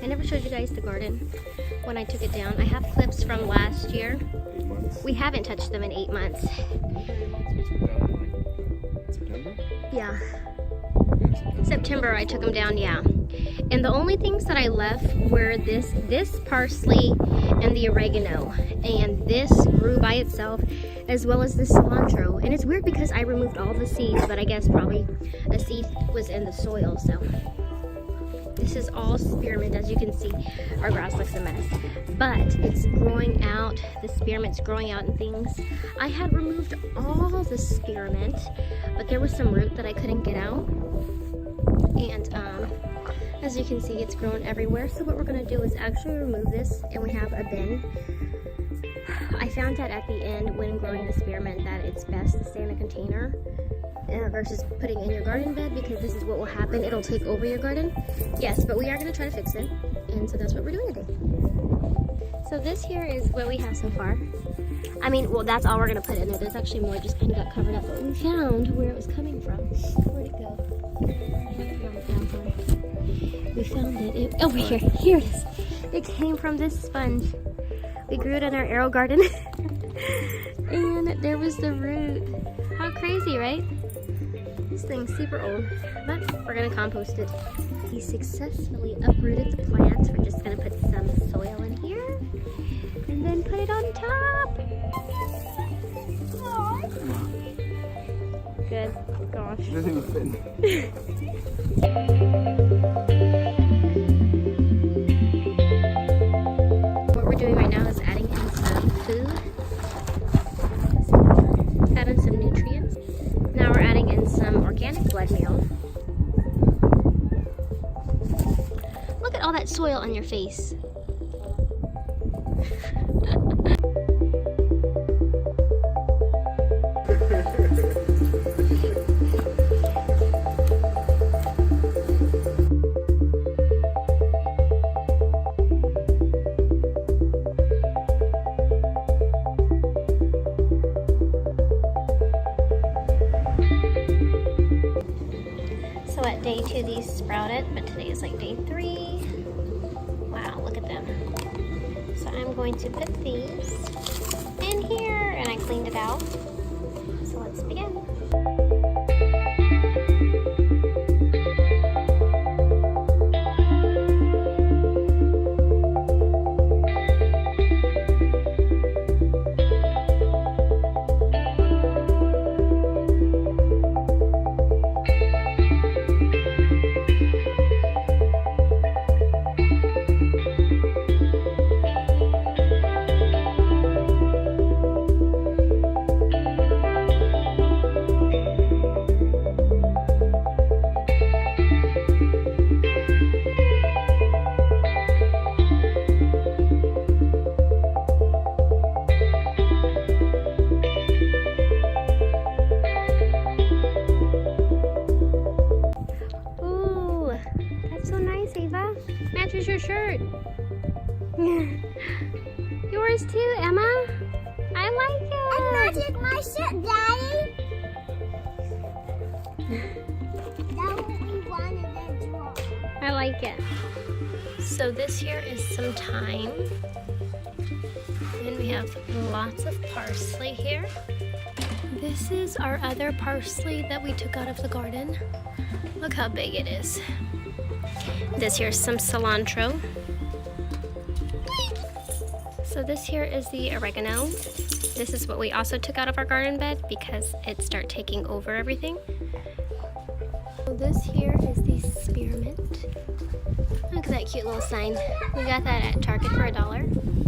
I never showed you guys the garden when I took it down. I have clips from last year. 8 months. We haven't touched them in 8 months. We took down in like September? Yeah. Yeah, September I took them down, yeah. And the only things that I left were this parsley and the oregano. And this grew by itself, as well as the cilantro. And it's weird because I removed all the seeds, but I guess probably a seed was in the soil, so. This is all spearmint, as you can see. Our grass looks a mess. But it's growing out, the spearmint's growing out and things. I had removed all the spearmint, but there was some root that I couldn't get out. And as you can see, it's grown everywhere. So what we're gonna do is actually remove this, and we have a bin. I found that at the end when growing the spearmint that it's best to stay in a container versus putting in your garden bed, because this is what will happen. It'll take over your garden. Yes, but we are gonna try to fix it. And so that's what we're doing today. So this here is what we have so far. I mean, well, that's all we're gonna put in there. There's actually more, just kind of got covered up, but we found where it was coming from. Where'd it go? We found it. Over here. Here it is. It came from this sponge. We grew it in our AeroGarden. And there was the root. How crazy, right? This thing's super old, but we're gonna compost it. He successfully uprooted the plant. We're just gonna put some soil in here and then put it on top. Good. Gosh. It doesn't even fit. What we're doing right now is adding in some food, adding some nutrients. Now we're adding in some organic blood meal. Look at all that soil on your face. So at day 2 these sprouted, but today is like day 3. Wow, look at them. So I'm going to put these in here, and I cleaned it out. So let's begin. Matches your shirt. Yours too, Emma. I like it. It matches my shirt, Daddy. That what we wanted to draw. I like it. So this here is some thyme. And we have lots of parsley here. This is our other parsley that we took out of the garden. Look how big it is. This here is some cilantro. So this here is the oregano. This is what we also took out of our garden bed because it started taking over everything. So this here is the spearmint. Look at that cute little sign. We got that at Target for $1.